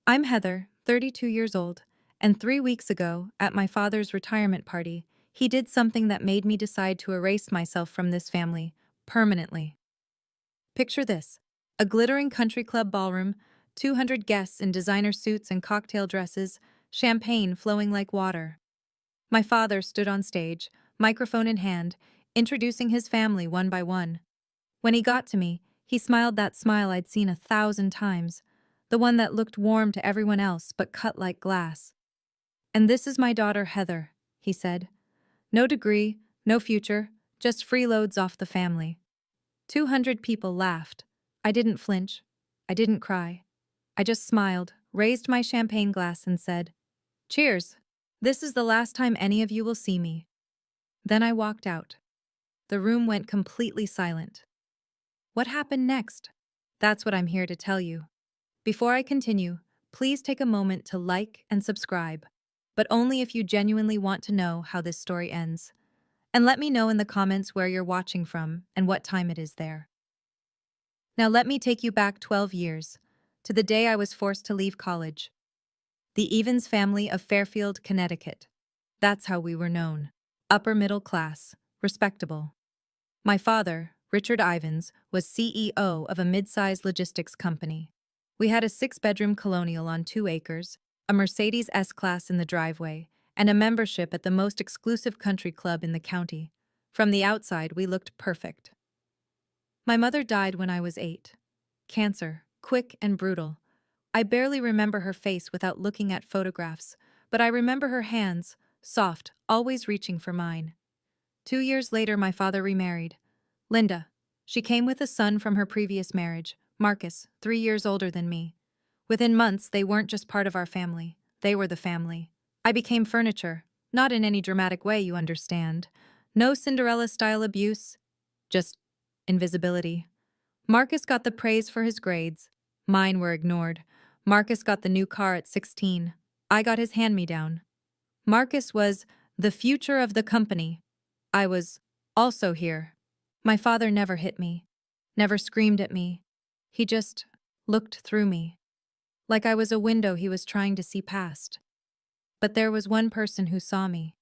I'm Heather, 32 years old, and 3 weeks ago, at my father's retirement party, he did something that made me decide to erase myself from this family, permanently. Picture this: a glittering country club ballroom, 200 guests in designer suits and cocktail dresses, champagne flowing like water. My father stood on stage, microphone in hand, introducing his family one by one. When he got to me, he smiled that smile I'd seen 1,000 times, the one that looked warm to everyone else but cut like glass. "And this is my daughter Heather," he said. "No degree, no future, just freeloads off the family." 200 people laughed. I didn't flinch. I didn't cry. I just smiled, raised my champagne glass and said, "Cheers. This is the last time any of you will see me." Then I walked out. The room went completely silent. What happened next? That's what I'm here to tell you. Before I continue, please take a moment to like and subscribe, but only if you genuinely want to know how this story ends. And let me know in the comments where you're watching from and what time it is there. Now let me take you back 12 years, to the day I was forced to leave college. The Evans family of Fairfield, Connecticut. That's how we were known. Upper middle class, respectable. My father, Richard Ivans, was CEO of a mid-sized logistics company. We had a 6-bedroom colonial on 2 acres, a Mercedes S-Class in the driveway, and a membership at the most exclusive country club in the county. From the outside, we looked perfect. My mother died when I was 8. Cancer, quick and brutal. I barely remember her face without looking at photographs, but I remember her hands, soft, always reaching for mine. 2 years later, my father remarried. Linda. She came with a son from her previous marriage, Marcus, 3 years older than me. Within months, they weren't just part of our family. They were the family. I became furniture. Not in any dramatic way, you understand. No Cinderella-style abuse. Just invisibility. Marcus got the praise for his grades. Mine were ignored. Marcus got the new car at 16. I got his hand-me-down. Marcus was the future of the company. I was also here. My father never hit me, never screamed at me. He just looked through me, like I was a window he was trying to see past. But there was one person who saw me.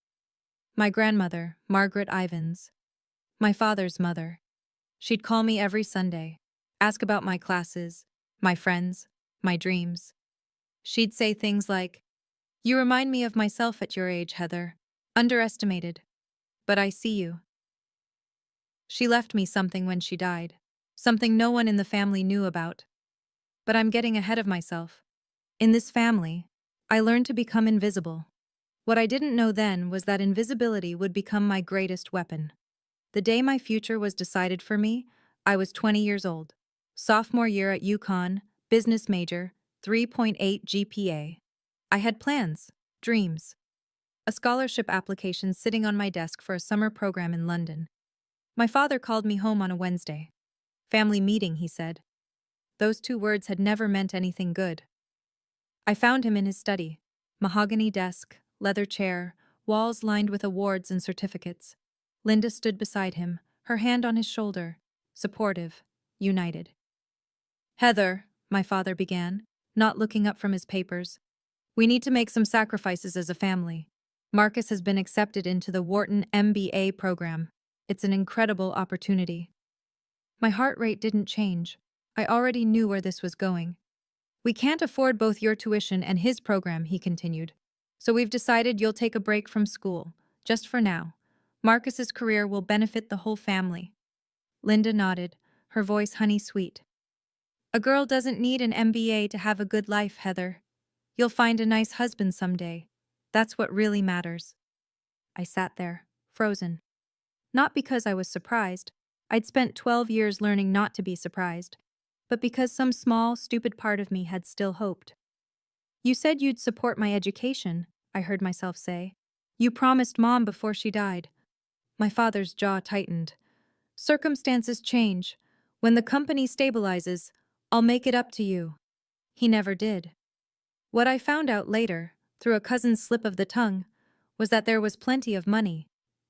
My grandmother, Margaret Ivans. My father's mother. She'd call me every Sunday, ask about my classes, my friends, my dreams. She'd say things like, "You remind me of myself at your age, Heather. Underestimated. But I see you." She left me something when she died, something no one in the family knew about. But I'm getting ahead of myself. In this family, I learned to become invisible. What I didn't know then was that invisibility would become my greatest weapon. The day my future was decided for me, I was 20 years old. Sophomore year at UConn, business major, 3.8 GPA. I had plans, dreams. A scholarship application sitting on my desk for a summer program in London. My father called me home on a Wednesday. "Family meeting," he said. Those 2 words had never meant anything good. I found him in his study. Mahogany desk, leather chair, walls lined with awards and certificates. Linda stood beside him, her hand on his shoulder, supportive, united. "Heather," my father began, not looking up from his papers, "we need to make some sacrifices as a family. Marcus has been accepted into the Wharton MBA program. It's an incredible opportunity." My heart rate didn't change. I already knew where this was going. "We can't afford both your tuition and his program," he continued. "So we've decided you'll take a break from school, just for now. Marcus's career will benefit the whole family." Linda nodded, her voice honey-sweet. "A girl doesn't need an MBA to have a good life, Heather. You'll find a nice husband someday. That's what really matters." I sat there, frozen. Not because I was surprised. I'd spent 12 years learning not to be surprised, but because some small, stupid part of me had still hoped. "You said you'd support my education," I heard myself say. "You promised Mom before she died." My father's jaw tightened. "Circumstances change. When the company stabilizes, I'll make it up to you." He never did. What I found out later, through a cousin's slip of the tongue, was that there was plenty of money.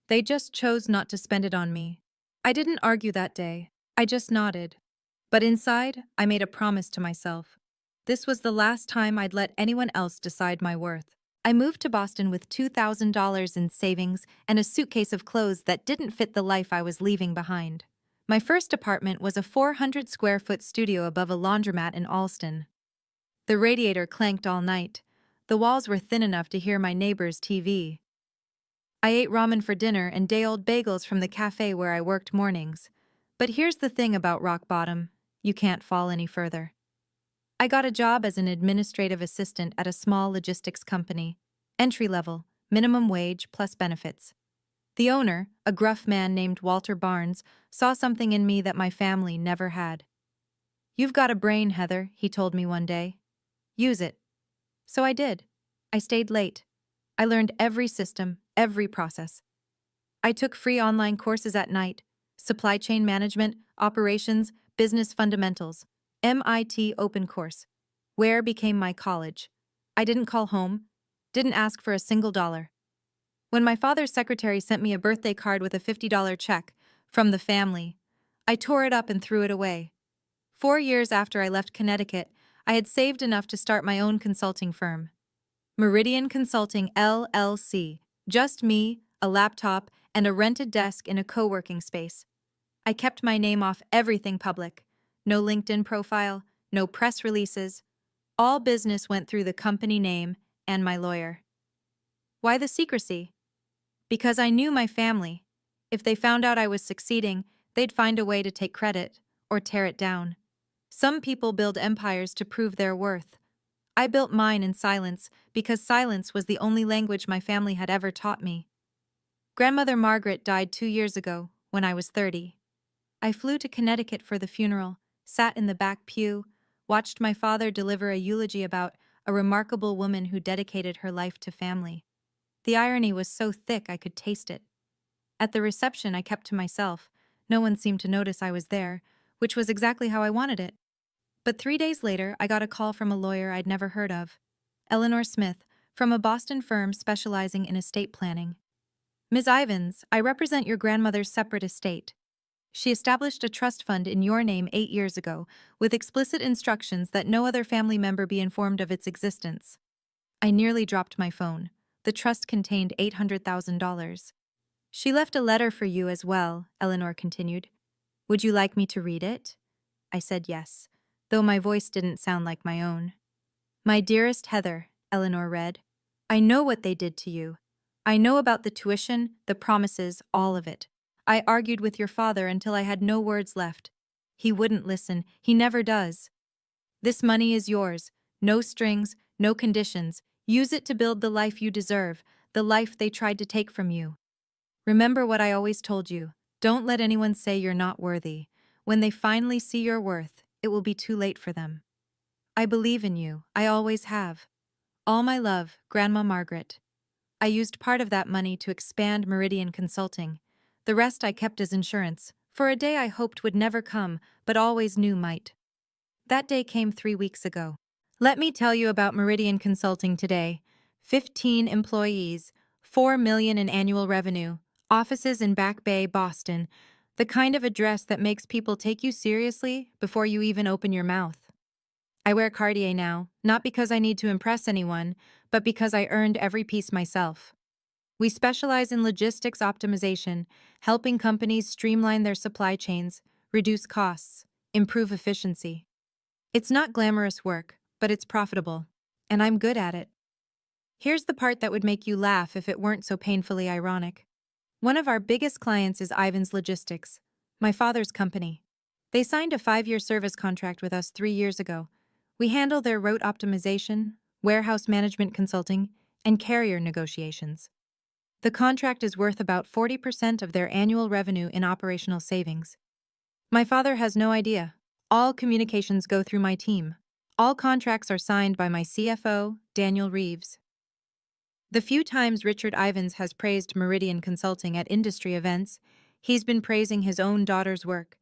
They just chose not to spend it on me. I didn't argue that day. I just nodded. But inside, I made a promise to myself. This was the last time I'd let anyone else decide my worth. I moved to Boston with $2,000 in savings and a suitcase of clothes that didn't fit the life I was leaving behind. My first apartment was a 400 square foot studio above a laundromat in Allston. The radiator clanked all night. The walls were thin enough to hear my neighbor's TV. I ate ramen for dinner and day-old bagels from the cafe where I worked mornings. But here's the thing about rock bottom: you can't fall any further. I got a job as an administrative assistant at a small logistics company. Entry level, minimum wage plus benefits. The owner, a gruff man named Walter Barnes, saw something in me that my family never had. "You've got a brain, Heather," he told me one day. "Use it." So I did. I stayed late. I learned every system, every process. I took free online courses at night: supply chain management, operations, business fundamentals. MIT Open Course. Where became my college. I didn't call home, didn't ask for a single dollar. When my father's secretary sent me a birthday card with a $50 check from the family, I tore it up and threw it away. 4 years after I left Connecticut, I had saved enough to start my own consulting firm. Meridian Consulting, LLC. Just me, a laptop, and a rented desk in a co-working space. I kept my name off everything public. No LinkedIn profile, no press releases. All business went through the company name and my lawyer. Why the secrecy? Because I knew my family. If they found out I was succeeding, they'd find a way to take credit or tear it down. Some people build empires to prove their worth. I built mine in silence because silence was the only language my family had ever taught me. Grandmother Margaret died 2 years ago, when I was 30. I flew to Connecticut for the funeral, sat in the back pew, watched my father deliver a eulogy about a remarkable woman who dedicated her life to family. The irony was so thick I could taste it. At the reception, I kept to myself. No one seemed to notice I was there, which was exactly how I wanted it. But 3 days later, I got a call from a lawyer I'd never heard of. Eleanor Smith, from a Boston firm specializing in estate planning. "Ms. Ivins, I represent your grandmother's separate estate. She established a trust fund in your name 8 years ago, with explicit instructions that no other family member be informed of its existence." I nearly dropped my phone. The trust contained $800,000. "She left a letter for you as well," Eleanor continued. "Would you like me to read it?" I said yes, though my voice didn't sound like my own. "My dearest Heather," Eleanor read, "I know what they did to you. I know about the tuition, the promises, all of it. I argued with your father until I had no words left. He wouldn't listen. He never does. This money is yours. No strings, no conditions. Use it to build the life you deserve, the life they tried to take from you. Remember what I always told you. Don't let anyone say you're not worthy. When they finally see your worth, it will be too late for them. I believe in you. I always have. All my love, Grandma Margaret." I used part of that money to expand Meridian Consulting. The rest I kept as insurance, for a day I hoped would never come, but always knew might. That day came 3 weeks ago. Let me tell you about Meridian Consulting today. 15 employees, $4 million in annual revenue, offices in Back Bay, Boston, the kind of address that makes people take you seriously before you even open your mouth. I wear Cartier now, not because I need to impress anyone, but because I earned every piece myself. We specialize in logistics optimization, helping companies streamline their supply chains, reduce costs, improve efficiency. It's not glamorous work, but it's profitable, and I'm good at it. Here's the part that would make you laugh if it weren't so painfully ironic. One of our biggest clients is Ivan's Logistics, my father's company. They signed a 5-year service contract with us 3 years ago. We handle their route optimization, warehouse management consulting, and carrier negotiations. The contract is worth about 40% of their annual revenue in operational savings. My father has no idea. All communications go through my team. All contracts are signed by my CFO, Daniel Reeves. The few times Richard Ivins has praised Meridian Consulting at industry events, he's been praising his own daughter's work.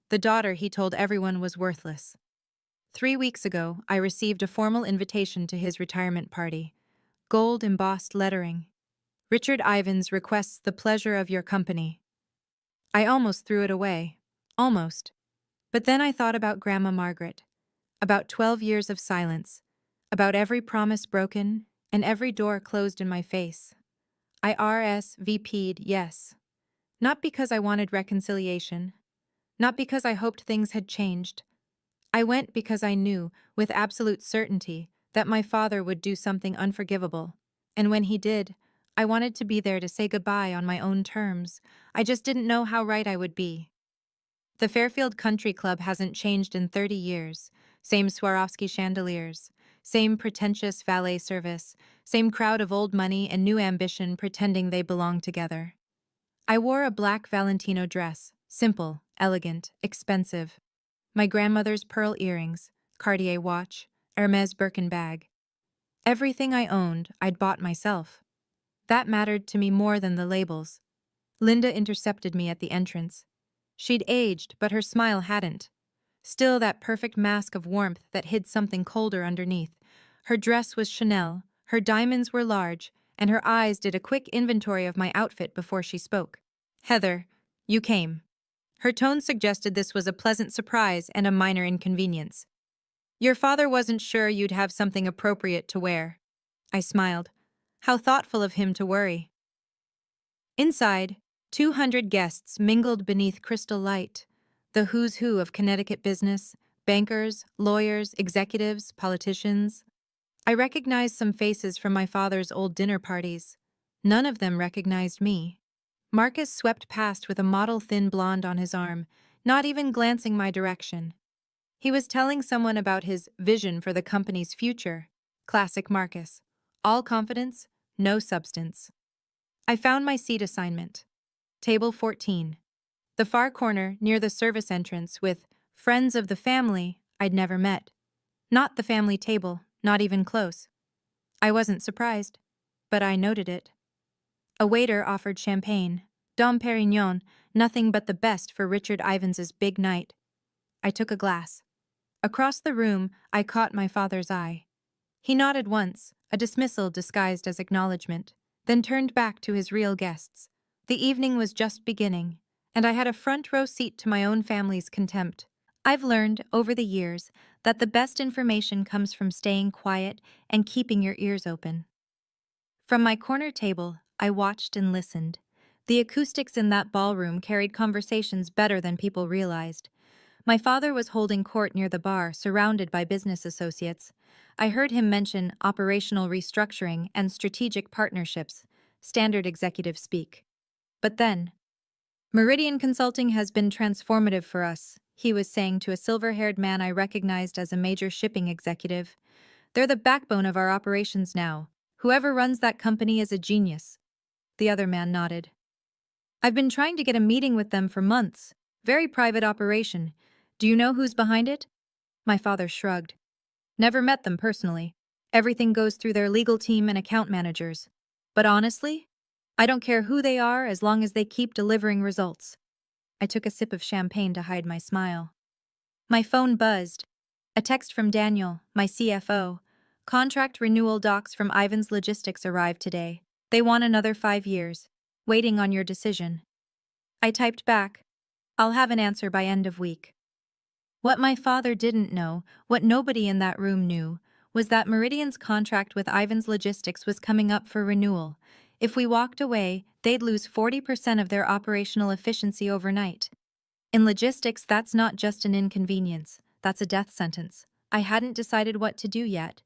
The daughter he told everyone was worthless. 3 weeks ago, I received a formal invitation to his retirement party. Gold embossed lettering. "Richard Ivins requests the pleasure of your company." I almost threw it away. Almost. But then I thought about Grandma Margaret. about 12 years of silence, about every promise broken and every door closed in my face. I RSVP'd yes, not because I wanted reconciliation, not because I hoped things had changed. I went because I knew, with absolute certainty, that my father would do something unforgivable. And when he did, I wanted to be there to say goodbye on my own terms. I just didn't know how right I would be. The Fairfield Country Club hasn't changed in 30 years. Same Swarovski chandeliers, same pretentious valet service, same crowd of old money and new ambition pretending they belong together. I wore a black Valentino dress, simple, elegant, expensive. My grandmother's pearl earrings, Cartier watch, Hermes Birkin bag. Everything I owned, I'd bought myself. That mattered to me more than the labels. Linda intercepted me at the entrance. She'd aged, but her smile hadn't. Still that perfect mask of warmth that hid something colder underneath. Her dress was Chanel, her diamonds were large, and her eyes did a quick inventory of my outfit before she spoke. "Heather, you came." Her tone suggested this was a pleasant surprise and a minor inconvenience. "Your father wasn't sure you'd have something appropriate to wear." I smiled. How thoughtful of him to worry. Inside, 200 guests mingled beneath crystal light. The who's who of Connecticut business, bankers, lawyers, executives, politicians. I recognized some faces from my father's old dinner parties. None of them recognized me. Marcus swept past with a model thin blonde on his arm, not even glancing my direction. He was telling someone about his vision for the company's future. Classic Marcus. All confidence, no substance. I found my seat assignment. Table 14. The far corner near the service entrance with friends of the family I'd never met. Not the family table, not even close. I wasn't surprised, but I noted it. A waiter offered champagne, Dom Perignon, nothing but the best for Richard Ivans's big night. I took a glass. Across the room, I caught my father's eye. He nodded once, a dismissal disguised as acknowledgement, then turned back to his real guests. The evening was just beginning, and I had a front row seat to my own family's contempt. I've learned, over the years, that the best information comes from staying quiet and keeping your ears open. From my corner table, I watched and listened. The acoustics in that ballroom carried conversations better than people realized. My father was holding court near the bar, surrounded by business associates. I heard him mention operational restructuring and strategic partnerships, standard executive speak. But then, "Meridian Consulting has been transformative for us," he was saying to a silver-haired man I recognized as a major shipping executive. "They're the backbone of our operations now. Whoever runs that company is a genius." The other man nodded. "I've been trying to get a meeting with them for months. Very private operation. Do you know who's behind it?" My father shrugged. "Never met them personally. Everything goes through their legal team and account managers. But honestly, I don't care who they are as long as they keep delivering results." I took a sip of champagne to hide my smile. My phone buzzed. A text from Daniel, my CFO. "Contract renewal docs from Ivan's Logistics arrived today. They want another 5 years. Waiting on your decision." I typed back, "I'll have an answer by end of week." What my father didn't know, what nobody in that room knew, was that Meridian's contract with Ivan's Logistics was coming up for renewal. If we walked away, they'd lose 40% of their operational efficiency overnight. In logistics, that's not just an inconvenience, that's a death sentence. I hadn't decided what to do yet.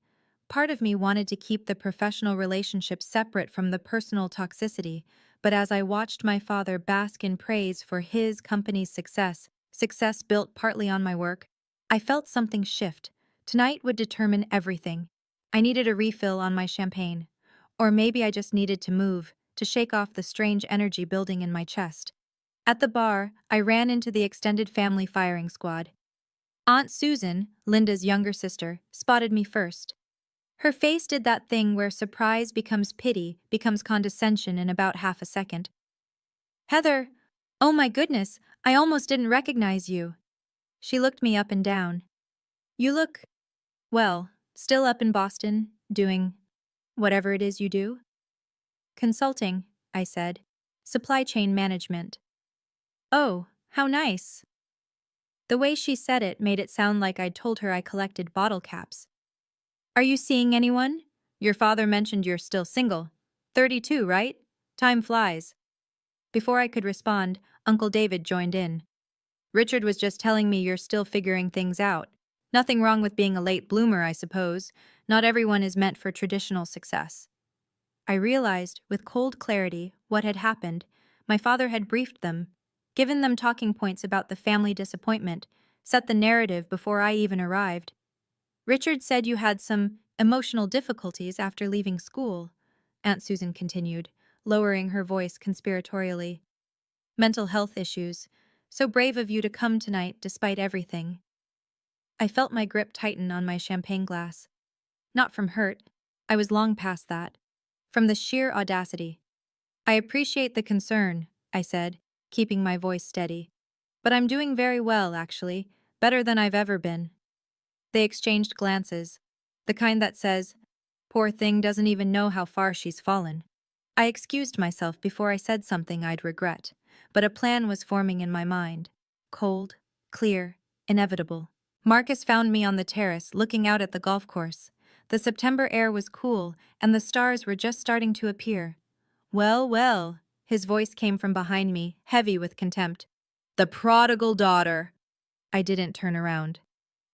Part of me wanted to keep the professional relationship separate from the personal toxicity, but as I watched my father bask in praise for his company's success built partly on my work, I felt something shift. Tonight would determine everything. I needed a refill on my champagne. Or maybe I just needed to move, to shake off the strange energy building in my chest. At the bar, I ran into the extended family firing squad. Aunt Susan, Linda's younger sister, spotted me first. Her face did that thing where surprise becomes pity, becomes condescension in about half a second. "Heather, oh my goodness, I almost didn't recognize you." She looked me up and down. "You look, well, still up in Boston, doing whatever it is you do?" "Consulting," I said. "Supply chain management." "Oh, how nice." The way she said it made it sound like I'd told her I collected bottle caps. Are you seeing anyone? Your father mentioned you're still single. 32, right? Time flies. Before I could respond, Uncle David joined in. Richard was just telling me you're still figuring things out. Nothing wrong with being a late bloomer, I suppose. Not everyone is meant for traditional success. I realized, with cold clarity, what had happened. My father had briefed them, given them talking points about the family disappointment, set the narrative before I even arrived. Richard said you had some emotional difficulties after leaving school, Aunt Susan continued, lowering her voice conspiratorially. Mental health issues. So brave of you to come tonight despite everything. I felt my grip tighten on my champagne glass. Not from hurt. I was long past that. From the sheer audacity. I appreciate the concern, I said, keeping my voice steady. But I'm doing very well, actually. Better than I've ever been. They exchanged glances. The kind that says, "Poor thing doesn't even know how far she's fallen." I excused myself before I said something I'd regret, but a plan was forming in my mind. Cold, clear, inevitable. Marcus found me on the terrace, looking out at the golf course. The September air was cool, and the stars were just starting to appear. Well, well, his voice came from behind me, heavy with contempt. The prodigal daughter. I didn't turn around.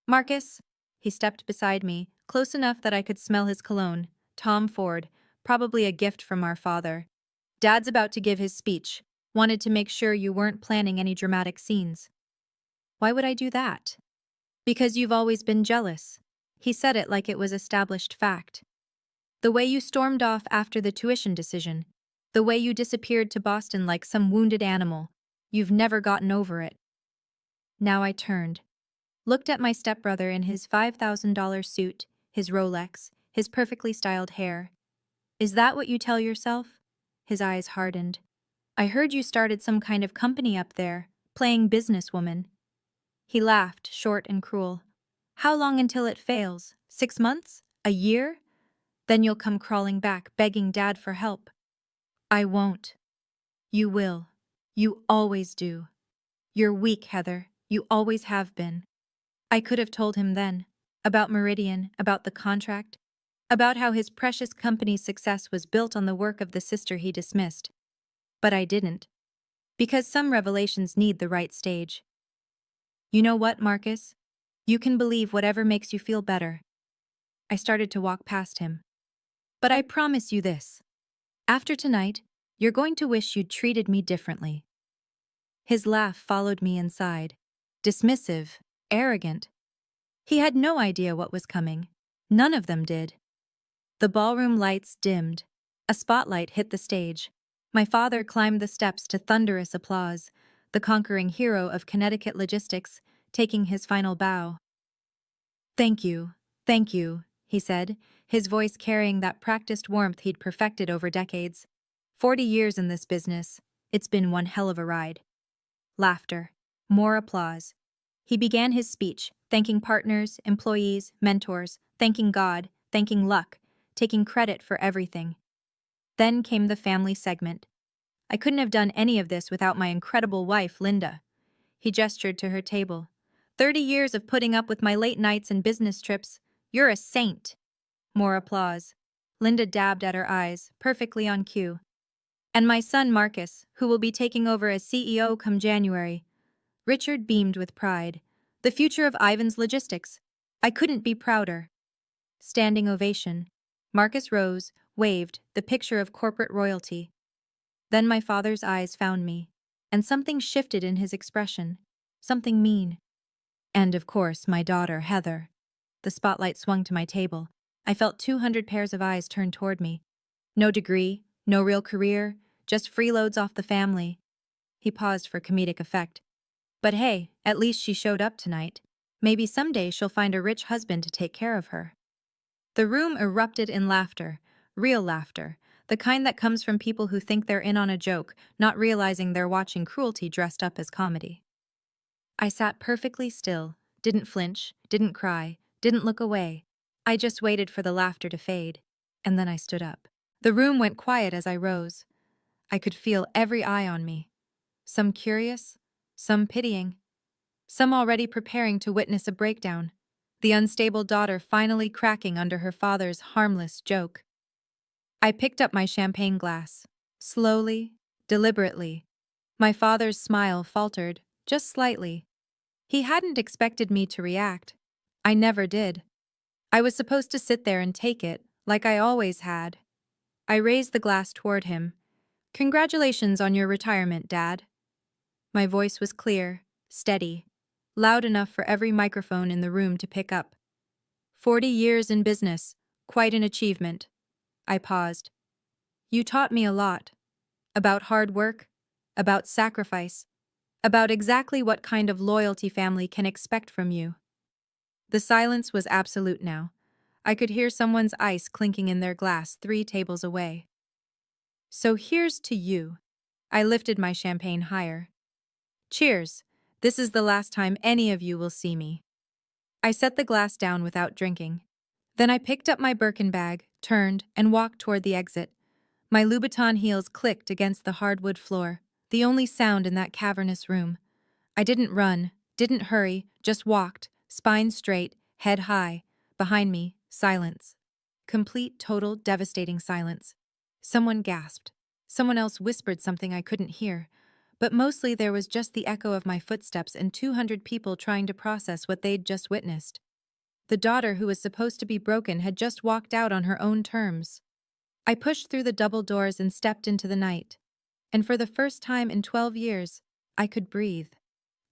Marcus? He stepped beside me, close enough that I could smell his cologne. Tom Ford, probably a gift from our father. Dad's about to give his speech. Wanted to make sure you weren't planning any dramatic scenes. Why would I do that? Because you've always been jealous. He said it like it was established fact. The way you stormed off after the tuition decision. The way you disappeared to Boston like some wounded animal. You've never gotten over it. Now I turned. Looked at my stepbrother in his $5,000 suit, his Rolex, his perfectly styled hair. Is that what you tell yourself? His eyes hardened. I heard you started some kind of company up there, playing businesswoman. He laughed, short and cruel. How long until it fails? 6 months? A year? Then you'll come crawling back, begging Dad for help. I won't. You will. You always do. You're weak, Heather. You always have been. I could have told him then. About Meridian, about the contract, about how his precious company's success was built on the work of the sister he dismissed. But I didn't. Because some revelations need the right stage. You know what, Marcus? You can believe whatever makes you feel better. I started to walk past him. But I promise you this. After tonight, you're going to wish you'd treated me differently. His laugh followed me inside. Dismissive, arrogant. He had no idea what was coming. None of them did. The ballroom lights dimmed. A spotlight hit the stage. My father climbed the steps to thunderous applause, the conquering hero of Connecticut logistics, taking his final bow. Thank you, he said, his voice carrying that practiced warmth he'd perfected over decades. 40 years in this business. It's been one hell of a ride. Laughter. More applause. He began his speech, thanking partners, employees, mentors, thanking God, thanking luck, taking credit for everything. Then came the family segment. I couldn't have done any of this without my incredible wife, Linda. He gestured to her table. 30 years of putting up with my late nights and business trips. You're a saint. More applause. Linda dabbed at her eyes, perfectly on cue. And my son Marcus, who will be taking over as CEO come January. Richard beamed with pride. The future of Ivan's logistics. I couldn't be prouder. Standing ovation. Marcus rose, waved, the picture of corporate royalty. Then my father's eyes found me, and something shifted in his expression. Something mean. And of course, my daughter, Heather. The spotlight swung to my table. I felt 200 pairs of eyes turned toward me. No degree, no real career, just freeloads off the family. He paused for comedic effect. But hey, at least she showed up tonight. Maybe someday she'll find a rich husband to take care of her. The room erupted in laughter, real laughter, the kind that comes from people who think they're in on a joke, not realizing they're watching cruelty dressed up as comedy. I sat perfectly still, didn't flinch, didn't cry, didn't look away. I just waited for the laughter to fade, and then I stood up. The room went quiet as I rose. I could feel every eye on me. Some curious, some pitying, some already preparing to witness a breakdown, the unstable daughter finally cracking under her father's harmless joke. I picked up my champagne glass. Slowly, deliberately. My father's smile faltered, just slightly. He hadn't expected me to react. I never did. I was supposed to sit there and take it, like I always had. I raised the glass toward him. "Congratulations on your retirement, Dad." My voice was clear, steady, loud enough for every microphone in the room to pick up. 40 years in business, quite an achievement. I paused. You taught me a lot. About hard work, about sacrifice, about exactly what kind of loyalty family can expect from you. The silence was absolute now. I could hear someone's ice clinking in their glass 3 tables away. So here's to you. I lifted my champagne higher. Cheers. This is the last time any of you will see me. I set the glass down without drinking. Then I picked up my Birkin bag, turned, and walked toward the exit. My Louboutin heels clicked against the hardwood floor, the only sound in that cavernous room. I didn't run, didn't hurry, just walked, spine straight, head high. Behind me, silence. Complete, total, devastating silence. Someone gasped. Someone else whispered something I couldn't hear. But mostly there was just the echo of my footsteps and 200 people trying to process what they'd just witnessed. The daughter who was supposed to be broken had just walked out on her own terms. I pushed through the double doors and stepped into the night. And for the first time in 12 years, I could breathe.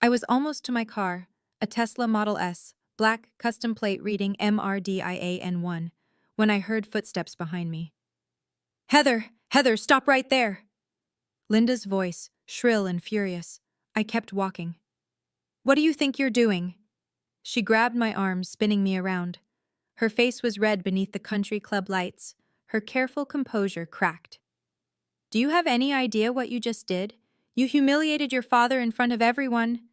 I was almost to my car, a Tesla Model S, black, custom plate reading MRDIAN1, when I heard footsteps behind me. Heather, stop right there!" Linda's voice, shrill and furious. I kept walking. "What do you think you're doing?" She grabbed my arm, spinning me around. Her face was red beneath the country club lights. Her careful composure cracked. "Do you have any idea what you just did? You humiliated your father in front of everyone."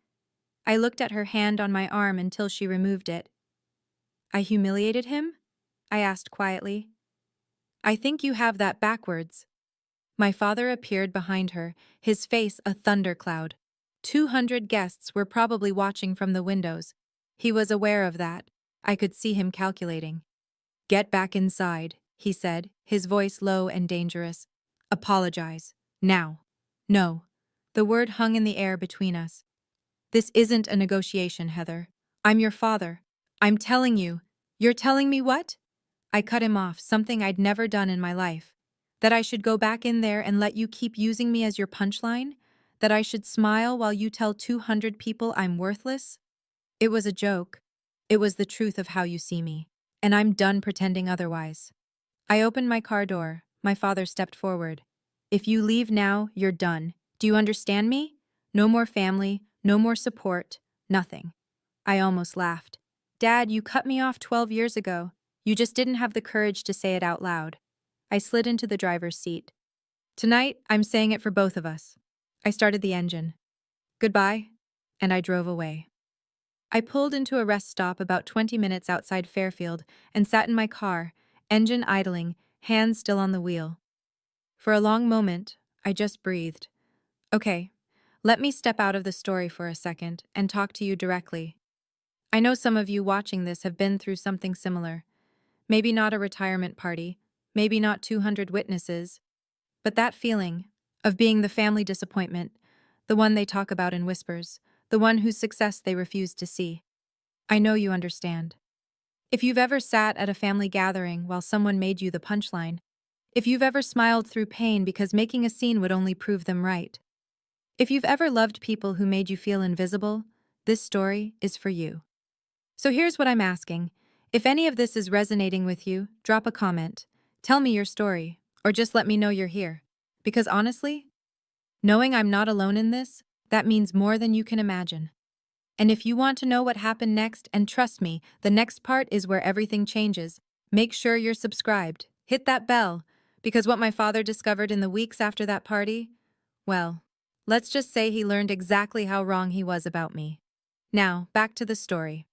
I looked at her hand on my arm until she removed it. "I humiliated him?" I asked quietly. "I think you have that backwards." My father appeared behind her, his face a thundercloud. 200 guests were probably watching from the windows. He was aware of that. I could see him calculating. "Get back inside," he said, his voice low and dangerous. "Apologize. Now." "No." The word hung in the air between us. "This isn't a negotiation, Heather. I'm your father. I'm telling you." "You're telling me what?" I cut him off, something I'd never done in my life. That I should go back in there and let you keep using me as your punchline? That I should smile while you tell 200 people I'm worthless? It was a joke. It was the truth of how you see me. And I'm done pretending otherwise. I opened my car door. My father stepped forward. "If you leave now, you're done. Do you understand me? No more family, no more support, nothing." I almost laughed. "Dad, you cut me off 12 years ago. You just didn't have the courage to say it out loud." I slid into the driver's seat. "Tonight, I'm saying it for both of us." I started the engine. "Goodbye," and I drove away. I pulled into a rest stop about 20 minutes outside Fairfield and sat in my car, engine idling, hands still on the wheel. For a long moment, I just breathed. Okay, let me step out of the story for a second and talk to you directly. I know some of you watching this have been through something similar. Maybe not a retirement party, maybe not 200 witnesses, but that feeling of being the family disappointment, the one they talk about in whispers, the one whose success they refuse to see. I know you understand. If you've ever sat at a family gathering while someone made you the punchline, if you've ever smiled through pain because making a scene would only prove them right, if you've ever loved people who made you feel invisible, this story is for you. So here's what I'm asking. If any of this is resonating with you, drop a comment. Tell me your story, or just let me know you're here. Because honestly, knowing I'm not alone in this, that means more than you can imagine. And if you want to know what happened next, and trust me, the next part is where everything changes, make sure you're subscribed. Hit that bell, because what my father discovered in the weeks after that party, well, let's just say he learned exactly how wrong he was about me. Now, back to the story.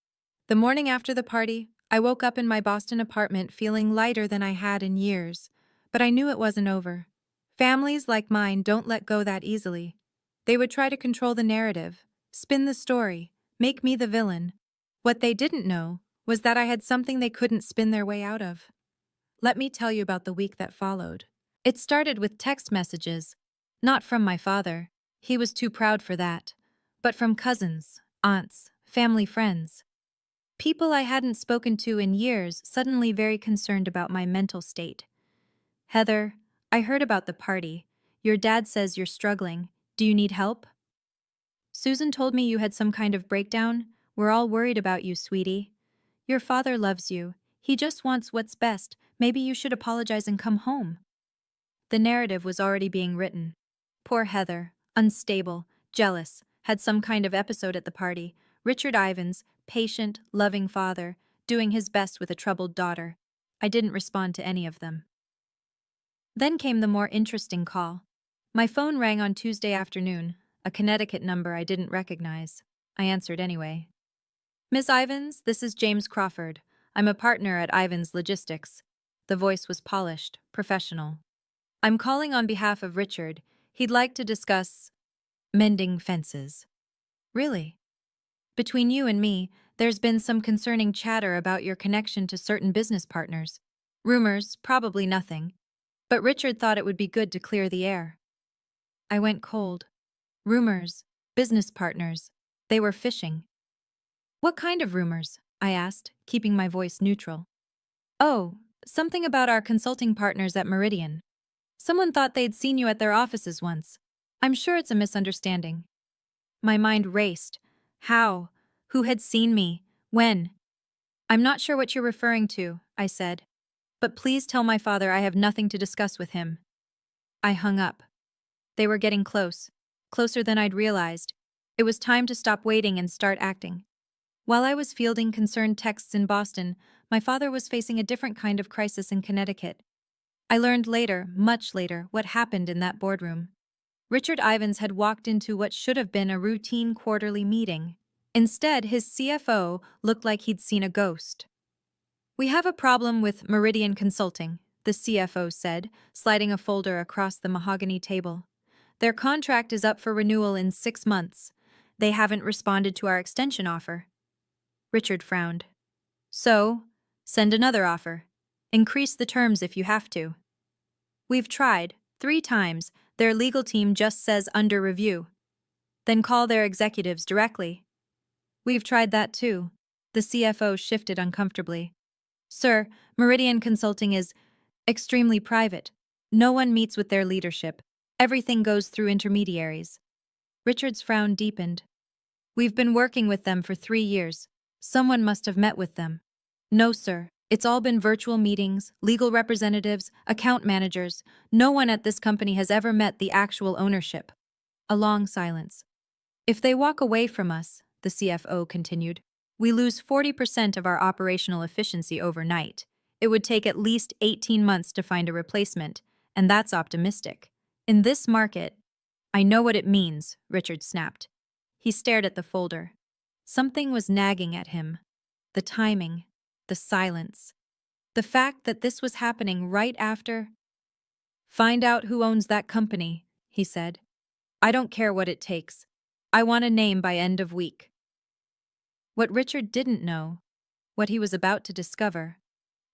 The morning after the party, I woke up in my Boston apartment feeling lighter than I had in years, but I knew it wasn't over. Families like mine don't let go that easily. They would try to control the narrative, spin the story, Make me the villain. What they didn't know was that I had something they couldn't spin their way out of. Let me tell you about the week that followed. It started with text messages. Not from my father. He was too proud for that. But from cousins, aunts, family friends. People I hadn't spoken to in years, suddenly very concerned about my mental state. Heather, I heard about the party. Your dad says you're struggling. Do you need help? Susan told me you had some kind of breakdown. We're all worried about you, sweetie. Your father loves you. He just wants what's best. Maybe you should apologize and come home. The narrative was already being written. Poor Heather, unstable, jealous, had some kind of episode at the party. Richard Ivins, patient, loving father, doing his best with a troubled daughter. I didn't respond to any of them. Then came the more interesting call. My phone rang on Tuesday afternoon, a Connecticut number I didn't recognize. I answered anyway. Miss Ivins, this is James Crawford. I'm a partner at Ivins Logistics. The voice was polished, professional. I'm calling on behalf of Richard. He'd like to discuss mending fences. Really? Between you and me, there's been some concerning chatter about your connection to certain business partners. Rumors, probably nothing. But Richard thought it would be good to clear the air. I went cold. Rumors, business partners. They were fishing. What kind of rumors? I asked, keeping my voice neutral. Oh, something about our consulting partners at Meridian. Someone thought they'd seen you at their offices once. I'm sure it's a misunderstanding. My mind raced. How? Who had seen me? When? I'm not sure what you're referring to, I said. But please tell my father I have nothing to discuss with him. I hung up. They were getting close. Closer than I'd realized. It was time to stop waiting and start acting. While I was fielding concerned texts in Boston, my father was facing a different kind of crisis in Connecticut. I learned later, much later, what happened in that boardroom. Richard Ivins had walked into what should have been a routine quarterly meeting. Instead, his CFO looked like he'd seen a ghost. We have a problem with Meridian Consulting, the CFO said, sliding a folder across the mahogany table. Their contract is up for renewal in 6 months. They haven't responded to our extension offer. Richard frowned. So, send another offer. Increase the terms if you have to. We've tried, 3 times. Their legal team just says under review. Then call their executives directly. We've tried that too. The CFO shifted uncomfortably. Sir, Meridian Consulting is extremely private. No one meets with their leadership. Everything goes through intermediaries. Richard's frown deepened. We've been working with them for 3 years. Someone must have met with them. No, sir. It's all been virtual meetings, legal representatives, account managers. No one at this company has ever met the actual ownership. A long silence. If they walk away from us, the CFO continued, we lose 40% of our operational efficiency overnight. It would take at least 18 months to find a replacement, and that's optimistic. In this market, I know what it means, Richard snapped. He stared at the folder. Something was nagging at him. The timing, the silence, the fact that this was happening right after. Find out who owns that company, he said. I don't care what it takes. I want a name by end of week. What Richard didn't know, what he was about to discover,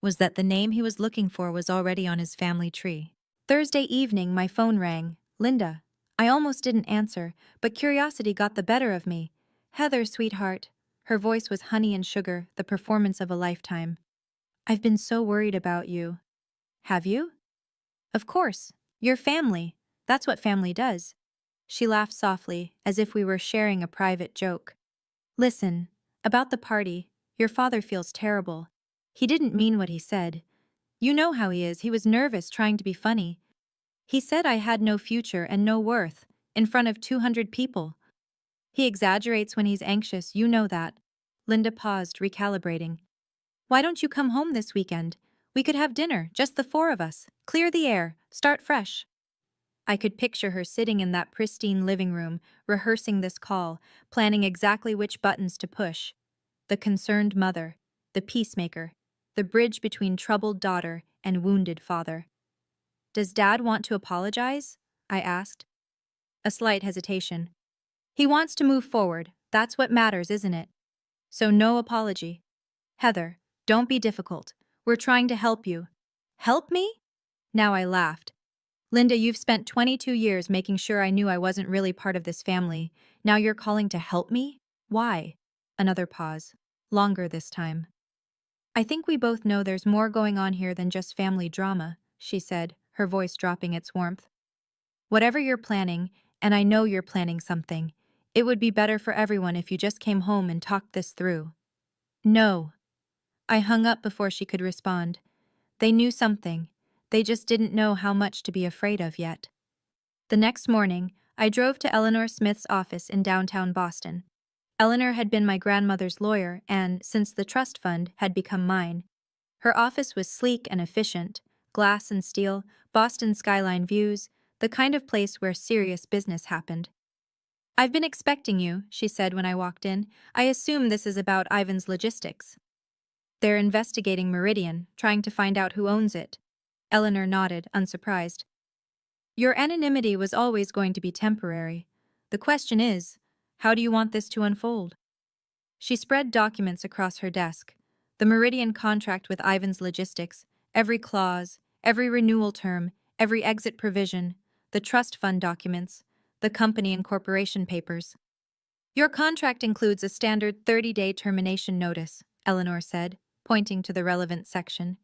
was that the name he was looking for was already on his family tree. Thursday evening, my phone rang. Linda. I almost didn't answer, but curiosity got the better of me. Heather, sweetheart. Her voice was honey and sugar, the performance of a lifetime. I've been so worried about you. Have you? Of course. Your family. That's what family does. She laughed softly, as if we were sharing a private joke. Listen, about the party, your father feels terrible. He didn't mean what he said. You know how he is. He was nervous, trying to be funny. He said I had no future and no worth, in front of 200 people. He exaggerates when he's anxious, you know that. Linda paused, recalibrating. Why don't you come home this weekend? We could have dinner, just the 4 of us. Clear the air, start fresh. I could picture her sitting in that pristine living room, rehearsing this call, planning exactly which buttons to push. The concerned mother, the peacemaker, the bridge between troubled daughter and wounded father. Does Dad want to apologize? I asked. A slight hesitation. He wants to move forward, That's what matters, isn't it? So no apology. Heather, don't be difficult. We're trying to help you. Help me? Now I laughed. Linda, you've spent 22 years making sure I knew I wasn't really part of this family. Now you're calling to help me? Why? Another pause. Longer this time. I think we both know there's more going on here than just family drama, she said, her voice dropping its warmth. Whatever you're planning, and I know you're planning something, it would be better for everyone if you just came home and talked this through. No. I hung up before she could respond. They knew something. They just didn't know how much to be afraid of yet. The next morning, I drove to Eleanor Smith's office in downtown Boston. Eleanor had been my grandmother's lawyer and, since the trust fund, had become mine. Her office was sleek and efficient, glass and steel, Boston skyline views, the kind of place where serious business happened. "I've been expecting you," she said when I walked in. "I assume this is about Ivan's Logistics." "They're investigating Meridian, trying to find out who owns it." Eleanor nodded, unsurprised. "Your anonymity was always going to be temporary. The question is, how do you want this to unfold?" She spread documents across her desk. The Meridian contract with Ivan's Logistics, every clause, every renewal term, every exit provision, the trust fund documents, the company and corporation papers. "Your contract includes a standard 30-day termination notice," Eleanor said, pointing to the relevant section.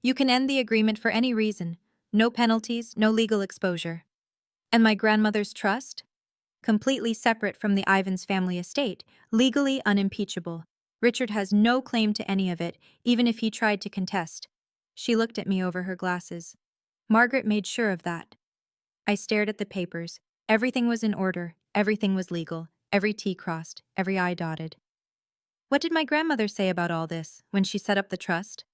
"You can end the agreement for any reason. No penalties, no legal exposure." "And my grandmother's trust?" "Completely separate from the Ivans family estate, legally unimpeachable. Richard has no claim to any of it, even if he tried to contest." She looked at me over her glasses. "Margaret made sure of that." I stared at the papers. Everything was in order, everything was legal, every T crossed, every I dotted. "What did my grandmother say about all this, when she set up the trust?"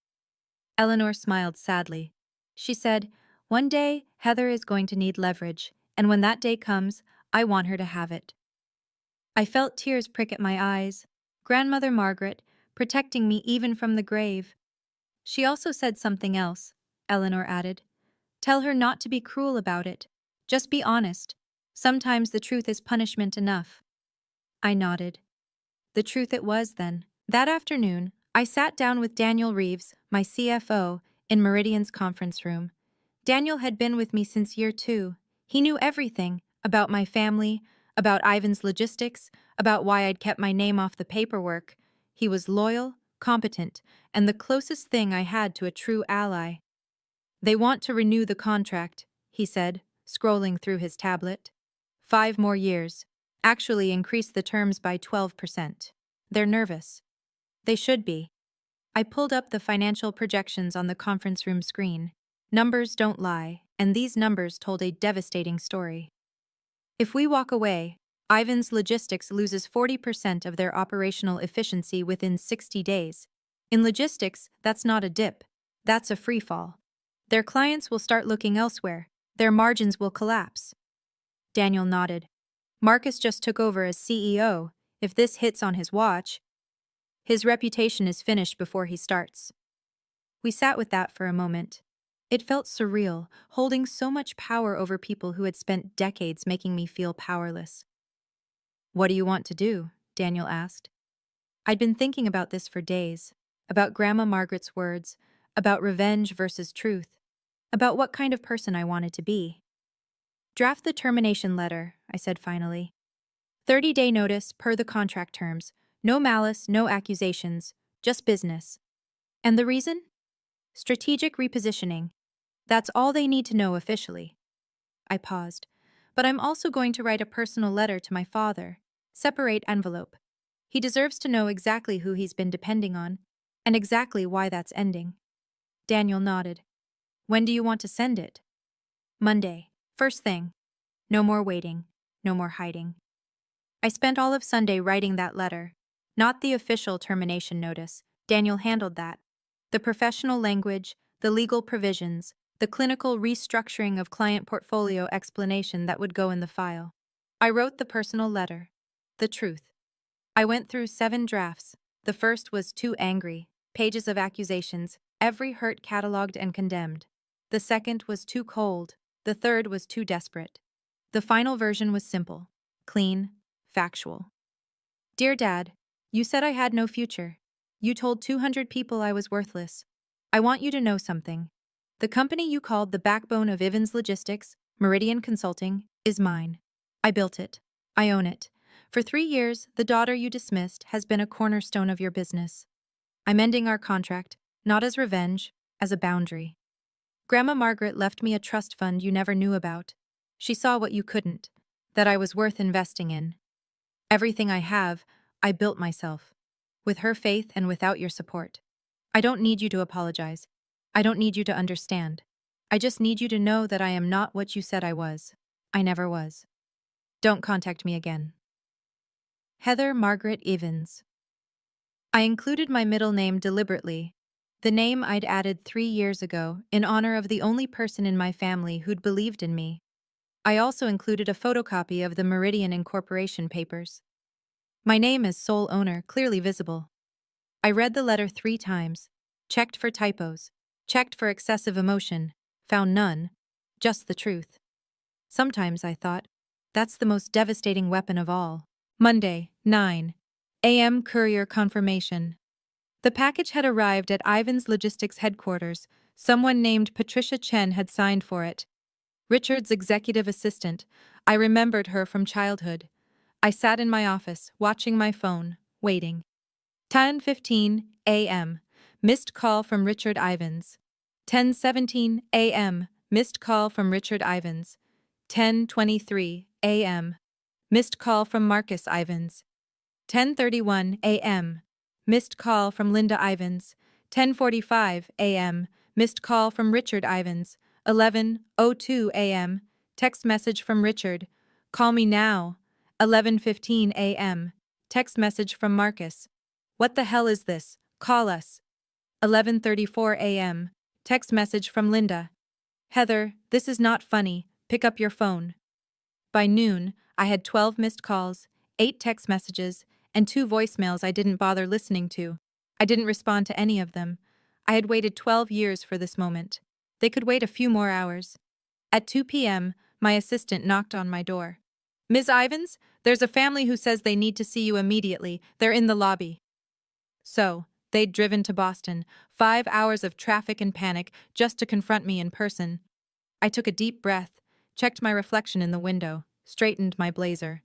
Eleanor smiled sadly. She said, "One day, Heather is going to need leverage, and when that day comes, I want her to have it." I felt tears prick at my eyes. Grandmother Margaret, protecting me even from the grave. "She also said something else," Eleanor added. "Tell her not to be cruel about it. Just be honest. Sometimes the truth is punishment enough." I nodded. The truth it was, then. That afternoon, I sat down with Daniel Reeves, my CFO, in Meridian's conference room. Daniel had been with me since year 2. He knew everything about my family, about Ivan's Logistics, about why I'd kept my name off the paperwork. He was loyal, competent, and the closest thing I had to a true ally. "They want to renew the contract," he said, scrolling through his tablet. 5 more years. Actually increase the terms by 12%. They're nervous. They should be. I pulled up the financial projections on the conference room screen. Numbers don't lie, and these numbers told a devastating story. If we walk away, Ivan's Logistics loses 40% of their operational efficiency within 60 days. In logistics, that's not a dip. That's a free fall. Their clients will start looking elsewhere. Their margins will collapse. Daniel nodded. "Marcus just took over as CEO. If this hits on his watch, his reputation is finished before he starts." We sat with that for a moment. It felt surreal, holding so much power over people who had spent decades making me feel powerless. "What do you want to do?" Daniel asked. I'd been thinking about this for days, about Grandma Margaret's words, about revenge versus truth, about what kind of person I wanted to be. "Draft the termination letter," I said finally. 30-day notice per the contract terms. No malice, no accusations, just business. And the reason? Strategic repositioning. That's all they need to know officially." I paused. "But I'm also going to write a personal letter to my father. Separate envelope. He deserves to know exactly who he's been depending on, and exactly why that's ending." Daniel nodded. "When do you want to send it?" "Monday. First thing. No more waiting. No more hiding." I spent all of Sunday writing that letter. Not the official termination notice. Daniel handled that. The professional language, the legal provisions, the clinical restructuring of client portfolio explanation that would go in the file. I wrote the personal letter. The truth. I went through 7 drafts. The first was too angry. Pages of accusations, every hurt cataloged and condemned. The second was too cold. The third was too desperate. The final version was simple, clean, factual. Dear Dad, you said I had no future. You told 200 people I was worthless. I want you to know something. The company you called the backbone of Ivins Logistics, Meridian Consulting, is mine. I built it. I own it. For 3 years, the daughter you dismissed has been a cornerstone of your business. I'm ending our contract, not as revenge, as a boundary. Grandma Margaret left me a trust fund you never knew about. She saw what you couldn't, that I was worth investing in. Everything I have, I built myself. With her faith and without your support. I don't need you to apologize. I don't need you to understand. I just need you to know that I am not what you said I was. I never was. Don't contact me again. Heather Margaret Evans. I included my middle name deliberately, the name I'd added 3 years ago in honor of the only person in my family who'd believed in me. I also included a photocopy of the Meridian Incorporation papers. My name as sole owner clearly visible. I read the letter 3 times, checked for typos, checked for excessive emotion, found none, just the truth. Sometimes I thought, that's the most devastating weapon of all. Monday, 9 a.m. Courier confirmation. The package had arrived at Ivan's Logistics headquarters. Someone named Patricia Chen had signed for it. Richard's executive assistant. I remembered her from childhood. I sat in my office, watching my phone, waiting. 10:15 a.m. Missed call from Richard Ivans. 10:17 a.m. Missed call from Richard Ivans. 10:23 a.m. Missed call from Marcus Ivans. 10:31 a.m. Missed call from Linda Ivans. 10:45 a.m. Missed call from Richard Ivans. 11:02 a.m. Text message from Richard. Call me now. 11:15 a.m. Text message from Marcus. What the hell is this? Call us. 11:34 a.m. Text message from Linda. Heather, this is not funny. Pick up your phone. By noon, I had 12 missed calls, 8 text messages, and 2 voicemails I didn't bother listening to. I didn't respond to any of them. I had waited 12 years for this moment. They could wait a few more hours. At 2 p.m., my assistant knocked on my door. Ms. Ivans, there's a family who says they need to see you immediately. They're in the lobby. So, they'd driven to Boston, 5 hours of traffic and panic just to confront me in person. I took a deep breath, checked my reflection in the window, straightened my blazer.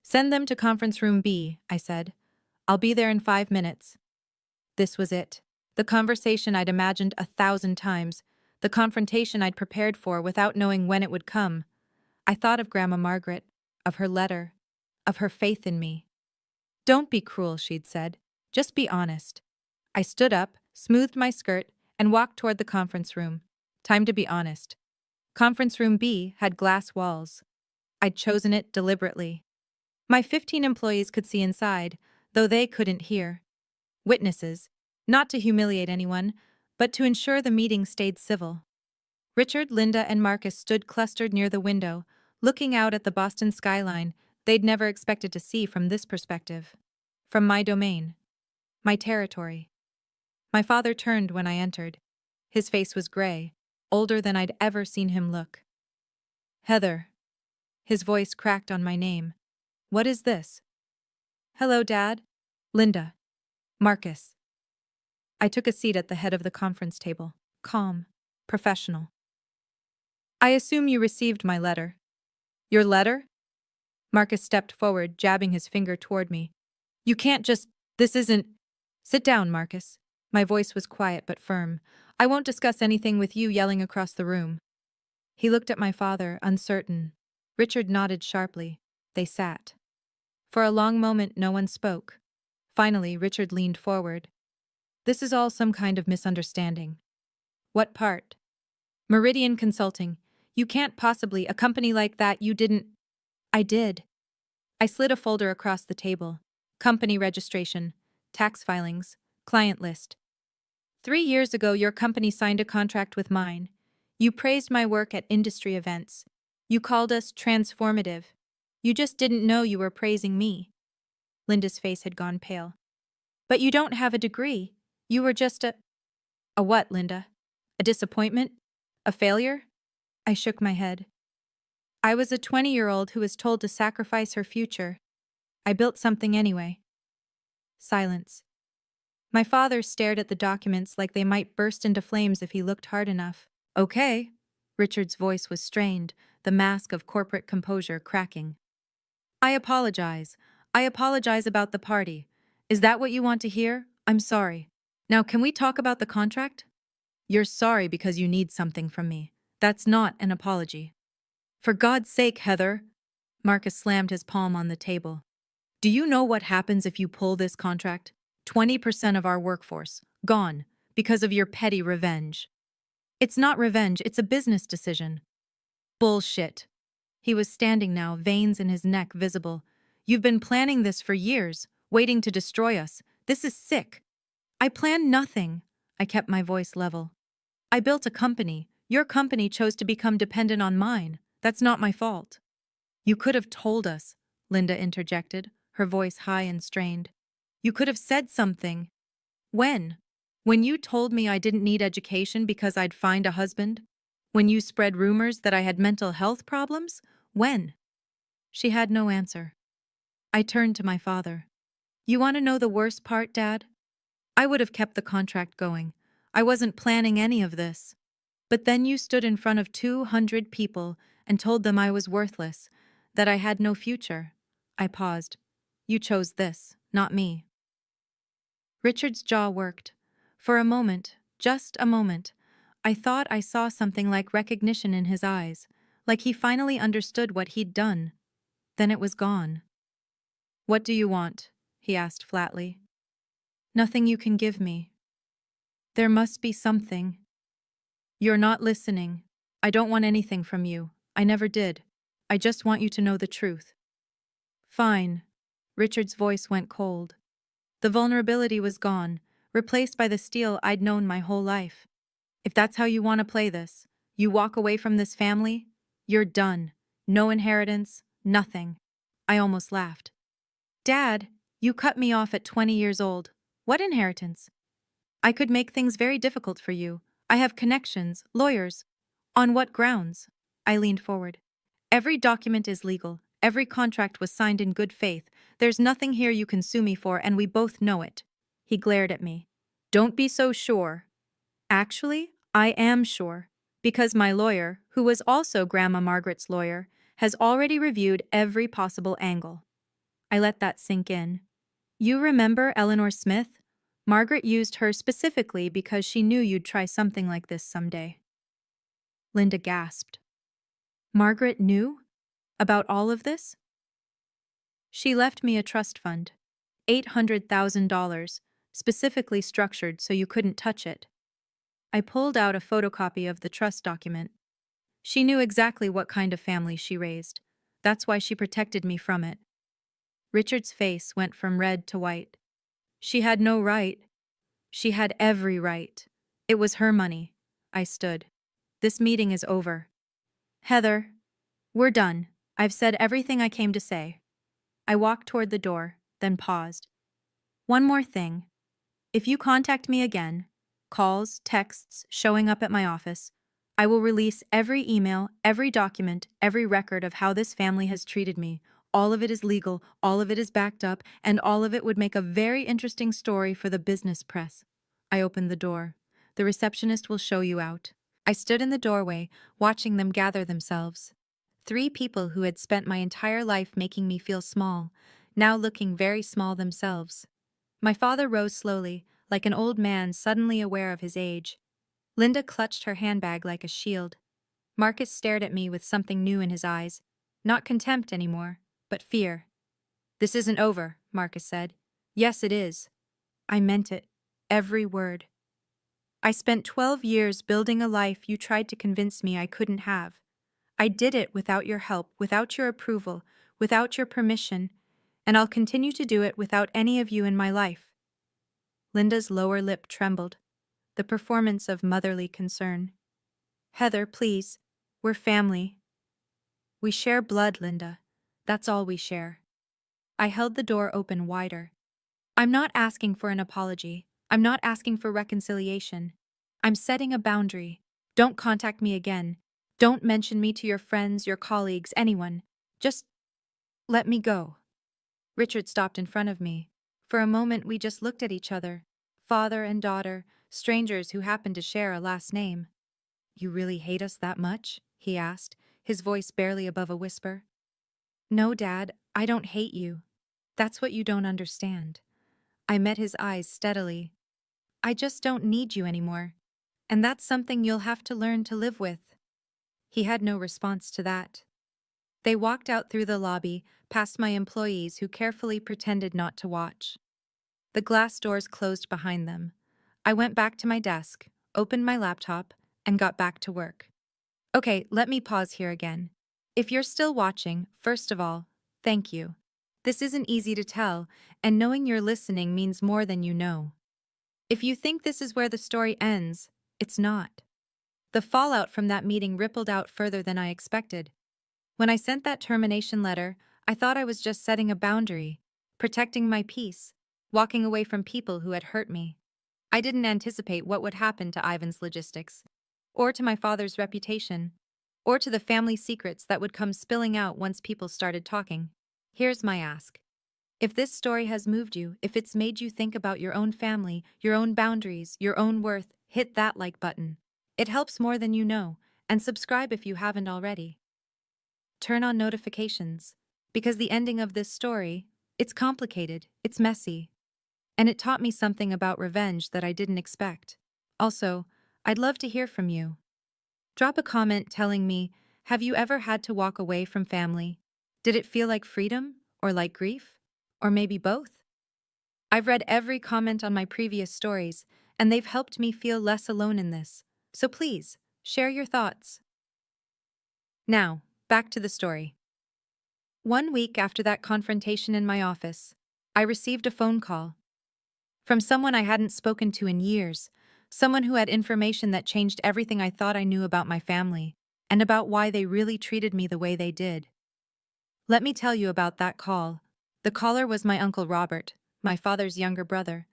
Send them to conference room B, I said. I'll be there in 5 minutes. This was it. The conversation I'd imagined 1,000 times. The confrontation I'd prepared for without knowing when it would come. I thought of Grandma Margaret, of her letter, of her faith in me. Don't be cruel, she'd said. Just be honest. I stood up, smoothed my skirt, and walked toward the conference room. Time to be honest. Conference room B had glass walls. I'd chosen it deliberately. My 15 employees could see inside, though they couldn't hear. Witnesses, not to humiliate anyone, but to ensure the meeting stayed civil. Richard, Linda, and Marcus stood clustered near the window, looking out at the Boston skyline they'd never expected to see from this perspective. From my domain. My territory. My father turned when I entered. His face was gray, older than I'd ever seen him look. Heather. His voice cracked on my name. What is this? Hello, Dad. Linda. Marcus. I took a seat at the head of the conference table, calm, professional. I assume you received my letter. Your letter? Marcus stepped forward, jabbing his finger toward me. You can't just… This isn't… Sit down, Marcus. My voice was quiet but firm. I won't discuss anything with you yelling across the room. He looked at my father, uncertain. Richard nodded sharply. They sat. For a long moment, no one spoke. Finally, Richard leaned forward. This is all some kind of misunderstanding. What part? Meridian Consulting. You can't possibly, a company like that, you didn't… I did. I slid a folder across the table. Company registration, tax filings, client list. 3 years ago, your company signed a contract with mine. You praised my work at industry events. You called us transformative. You just didn't know you were praising me. Linda's face had gone pale. But you don't have a degree. You were just a… A what, Linda? A disappointment? A failure? I shook my head. I was a 20-year-old who was told to sacrifice her future. I built something anyway. Silence. My father stared at the documents like they might burst into flames if he looked hard enough. Okay. Richard's voice was strained, the mask of corporate composure cracking. I apologize. I apologize about the party. Is that what you want to hear? I'm sorry. Now, can we talk about the contract? You're sorry because you need something from me. That's not an apology. For God's sake, Heather. Marcus slammed his palm on the table. Do you know what happens if you pull this contract? 20% of our workforce, gone, because of your petty revenge. It's not revenge, it's a business decision. Bullshit. He was standing now, veins in his neck visible. You've been planning this for years, waiting to destroy us. This is sick. I planned nothing. I kept my voice level. I built a company. Your company chose to become dependent on mine. That's not my fault. You could have told us, Linda interjected, her voice high and strained. You could have said something. When? When you told me I didn't need education because I'd find a husband? When you spread rumors that I had mental health problems? When? She had no answer. I turned to my father. You want to know the worst part, Dad? I would have kept the contract going. I wasn't planning any of this. But then you stood in front of 200 people and told them I was worthless, that I had no future. I paused. You chose this, not me. Richard's jaw worked. For a moment, just a moment, I thought I saw something like recognition in his eyes, like he finally understood what he'd done. Then it was gone. What do you want? He asked flatly. Nothing you can give me. There must be something. You're not listening. I don't want anything from you. I never did. I just want you to know the truth. Fine. Richard's voice went cold. The vulnerability was gone, replaced by the steel I'd known my whole life. If that's how you want to play this, you walk away from this family, you're done. No inheritance, nothing. I almost laughed. Dad, you cut me off at 20 years old. What inheritance? I could make things very difficult for you. I have connections, lawyers. On what grounds? I leaned forward. Every document is legal. Every contract was signed in good faith. There's nothing here you can sue me for, and we both know it. He glared at me. Don't be so sure. Actually, I am sure. Because my lawyer, who was also Grandma Margaret's lawyer, has already reviewed every possible angle. I let that sink in. You remember Eleanor Smith? Margaret used her specifically because she knew you'd try something like this someday. Linda gasped. Margaret knew? About all of this? She left me a trust fund. $800,000, specifically structured so you couldn't touch it. I pulled out a photocopy of the trust document. She knew exactly what kind of family she raised. That's why she protected me from it. Richard's face went from red to white. She had no right. She had every right. It was her money. I stood. This meeting is over. Heather, we're done. I've said everything I came to say. I walked toward the door, then paused. One more thing. If you contact me again, calls, texts, showing up at my office, I will release every email, every document, every record of how this family has treated me. All of it is legal, all of it is backed up, and all of it would make a very interesting story for the business press. I opened the door. The receptionist will show you out. I stood in the doorway, watching them gather themselves. 3 people who had spent my entire life making me feel small, now looking very small themselves. My father rose slowly, like an old man suddenly aware of his age. Linda clutched her handbag like a shield. Marcus stared at me with something new in his eyes. Not contempt anymore, but fear. This isn't over, Marcus said. Yes, it is. I meant it. Every word. I spent 12 years building a life you tried to convince me I couldn't have. I did it without your help, without your approval, without your permission, and I'll continue to do it without any of you in my life. Linda's lower lip trembled, the performance of motherly concern. Heather, please. We're family. We share blood, Linda. That's all we share. I held the door open wider. I'm not asking for an apology. I'm not asking for reconciliation. I'm setting a boundary. Don't contact me again. Don't mention me to your friends, your colleagues, anyone. Just let me go. Richard stopped in front of me. For a moment, we just looked at each other. Father and daughter, strangers who happened to share a last name. "You really hate us that much?" he asked, his voice barely above a whisper. "No, Dad, I don't hate you. That's what you don't understand." I met his eyes steadily. "I just don't need you anymore. And that's something you'll have to learn to live with." He had no response to that. They walked out through the lobby, past my employees who carefully pretended not to watch. The glass doors closed behind them. I went back to my desk, opened my laptop, and got back to work. Okay, let me pause here again. If you're still watching, first of all, thank you. This isn't easy to tell, and knowing you're listening means more than you know. If you think this is where the story ends, it's not. The fallout from that meeting rippled out further than I expected. When I sent that termination letter, I thought I was just setting a boundary, protecting my peace, walking away from people who had hurt me. I didn't anticipate what would happen to Ivan's logistics, or to my father's reputation, or to the family secrets that would come spilling out once people started talking. Here's my ask. If this story has moved you, if it's made you think about your own family, your own boundaries, your own worth, hit that like button. It helps more than you know, and subscribe if you haven't already. Turn on notifications, because the ending of this story, it's complicated, it's messy, and it taught me something about revenge that I didn't expect. Also, I'd love to hear from you. Drop a comment telling me, have you ever had to walk away from family? Did it feel like freedom, or like grief? Or maybe both? I've read every comment on my previous stories, and they've helped me feel less alone in this. So please, share your thoughts. Now, back to the story. 1 week after that confrontation in my office, I received a phone call from someone I hadn't spoken to in years, someone who had information that changed everything I thought I knew about my family, and about why they really treated me the way they did. Let me tell you about that call. The caller was my Uncle Robert, my father's younger brother.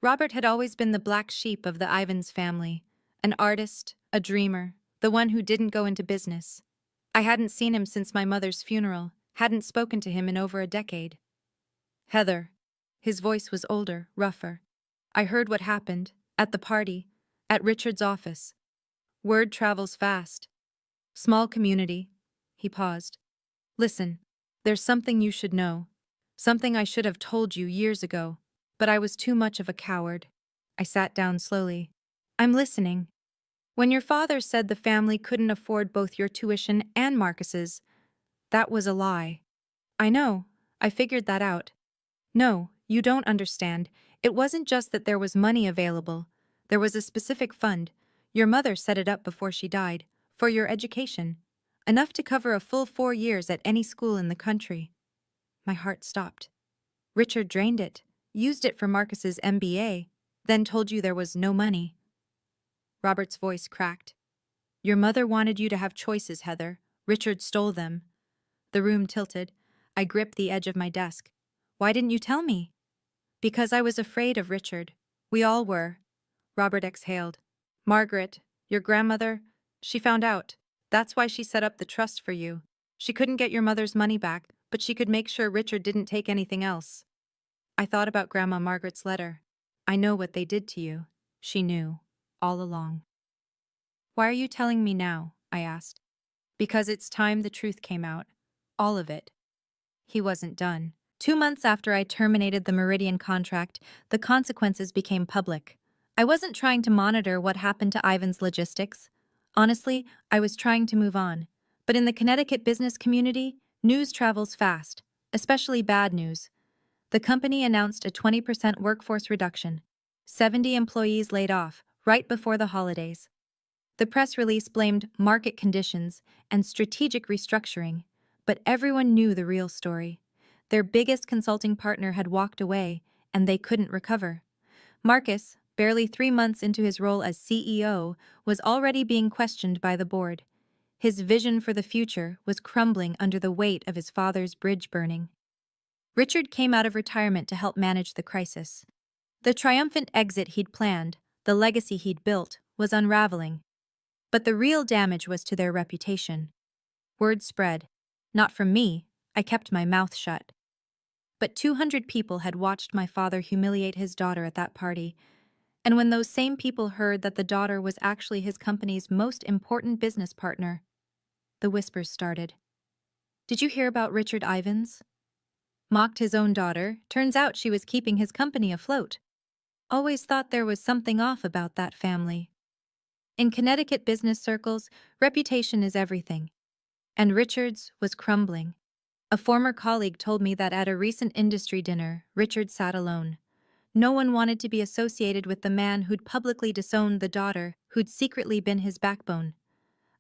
Robert had always been the black sheep of the Ivans family, an artist, a dreamer, the one who didn't go into business. I hadn't seen him since my mother's funeral, hadn't spoken to him in over a decade. "Heather." His voice was older, rougher. "I heard what happened, at the party, at Richard's office. Word travels fast. Small community." He paused. "Listen, there's something you should know. Something I should have told you years ago, but I was too much of a coward." I sat down slowly. "I'm listening." "When your father said the family couldn't afford both your tuition and Marcus's, that was a lie." "I know, I figured that out." "No, you don't understand. It wasn't just that there was money available. There was a specific fund. Your mother set it up before she died, for your education. Enough to cover a full 4 years at any school in the country." My heart stopped. "Richard drained it, used it for Marcus's MBA, then told you there was no money." Robert's voice cracked. "Your mother wanted you to have choices, Heather. Richard stole them." The room tilted. I gripped the edge of my desk. "Why didn't you tell me?" "Because I was afraid of Richard. We all were." Robert exhaled. "Margaret, your grandmother, she found out. That's why she set up the trust for you. She couldn't get your mother's money back, but she could make sure Richard didn't take anything else." I thought about Grandma Margaret's letter. "I know what they did to you." She knew, all along. "Why are you telling me now?" I asked. "Because it's time the truth came out. All of it." He wasn't done. 2 months after I terminated the Meridian contract, the consequences became public. I wasn't trying to monitor what happened to Ivan's logistics. Honestly, I was trying to move on. But in the Connecticut business community, news travels fast, especially bad news. The company announced a 20% workforce reduction. 70 employees laid off, right before the holidays. The press release blamed market conditions and strategic restructuring, but everyone knew the real story. Their biggest consulting partner had walked away, and they couldn't recover. Marcus, barely 3 months into his role as CEO, was already being questioned by the board. His vision for the future was crumbling under the weight of his father's bridge burning. Richard came out of retirement to help manage the crisis. The triumphant exit he'd planned, the legacy he'd built, was unraveling. But the real damage was to their reputation. Word spread. Not from me, I kept my mouth shut. But 200 people had watched my father humiliate his daughter at that party, and when those same people heard that the daughter was actually his company's most important business partner, the whispers started. Did you hear about Richard Ivins? Mocked his own daughter, turns out she was keeping his company afloat. Always thought there was something off about that family. In Connecticut business circles, reputation is everything. And Richard's was crumbling. A former colleague told me that at a recent industry dinner, Richard sat alone. No one wanted to be associated with the man who'd publicly disowned the daughter who'd secretly been his backbone.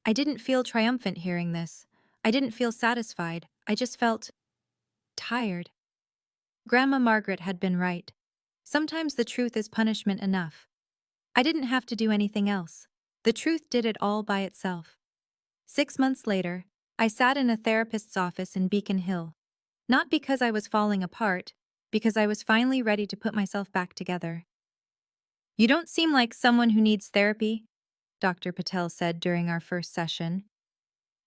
I didn't feel triumphant hearing this. I didn't feel satisfied. I just felt tired. Grandma Margaret had been right. Sometimes the truth is punishment enough. I didn't have to do anything else. The truth did it all by itself. 6 months later, I sat in a therapist's office in Beacon Hill. Not because I was falling apart, because I was finally ready to put myself back together. You don't seem like someone who needs therapy, Dr. Patel said during our first session.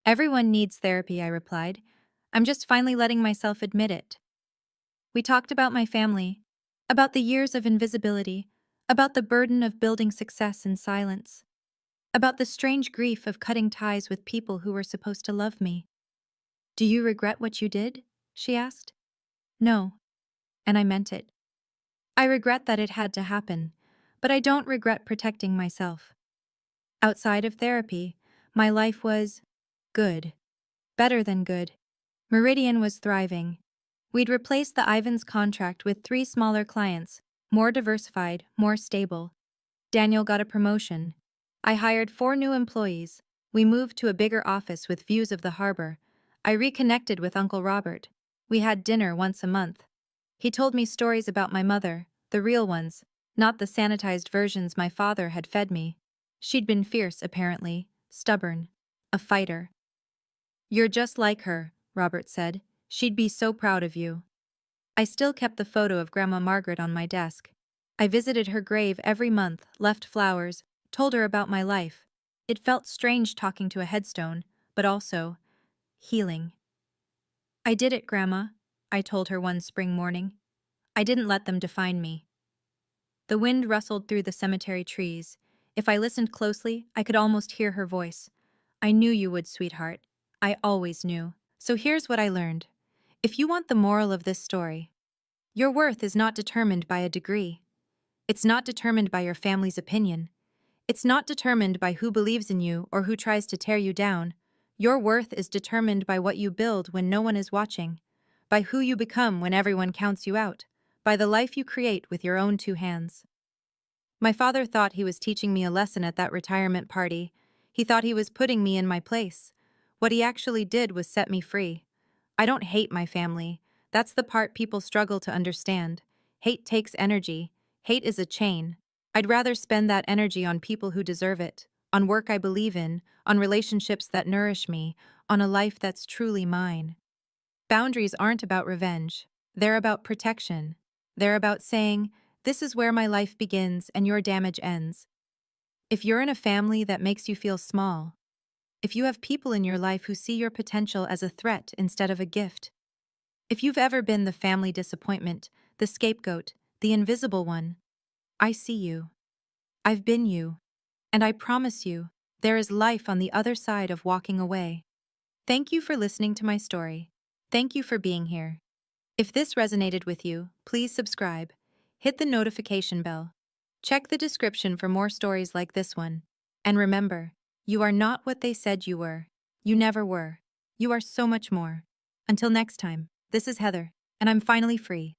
Everyone needs therapy, I replied. I'm just finally letting myself admit it. We talked about my family, about the years of invisibility, about the burden of building success in silence, about the strange grief of cutting ties with people who were supposed to love me. Do you regret what you did? She asked. No, and I meant it. I regret that it had to happen, but I don't regret protecting myself. Outside of therapy, my life was good. Better than good. Meridian was thriving. We'd replaced the Ivans contract with 3 smaller clients, more diversified, more stable. Daniel got a promotion. I hired 4 new employees. We moved to a bigger office with views of the harbor. I reconnected with Uncle Robert. We had dinner once a month. He told me stories about my mother, the real ones, not the sanitized versions my father had fed me. She'd been fierce, apparently, stubborn, a fighter. You're just like her, Robert said. She'd be so proud of you. I still kept the photo of Grandma Margaret on my desk. I visited her grave every month, left flowers, told her about my life. It felt strange talking to a headstone, but also healing. I did it, Grandma, I told her one spring morning. I didn't let them define me. The wind rustled through the cemetery trees. If I listened closely, I could almost hear her voice. I knew you would, sweetheart. I always knew. So here's what I learned. If you want the moral of this story, your worth is not determined by a degree. It's not determined by your family's opinion. It's not determined by who believes in you or who tries to tear you down. Your worth is determined by what you build when no one is watching, by who you become when everyone counts you out, by the life you create with your own 2 hands. My father thought he was teaching me a lesson at that retirement party. He thought he was putting me in my place. What he actually did was set me free. I don't hate my family. That's the part people struggle to understand. Hate takes energy. Hate is a chain. I'd rather spend that energy on people who deserve it, on work I believe in, on relationships that nourish me, on a life that's truly mine. Boundaries aren't about revenge. They're about protection. They're about saying, this is where my life begins and your damage ends. If you're in a family that makes you feel small, if you have people in your life who see your potential as a threat instead of a gift, if you've ever been the family disappointment, the scapegoat, the invisible one, I see you. I've been you. And I promise you, there is life on the other side of walking away. Thank you for listening to my story. Thank you for being here. If this resonated with you, please subscribe. Hit the notification bell. Check the description for more stories like this one. And remember, you are not what they said you were. You never were. You are so much more. Until next time, this is Heather, and I'm finally free.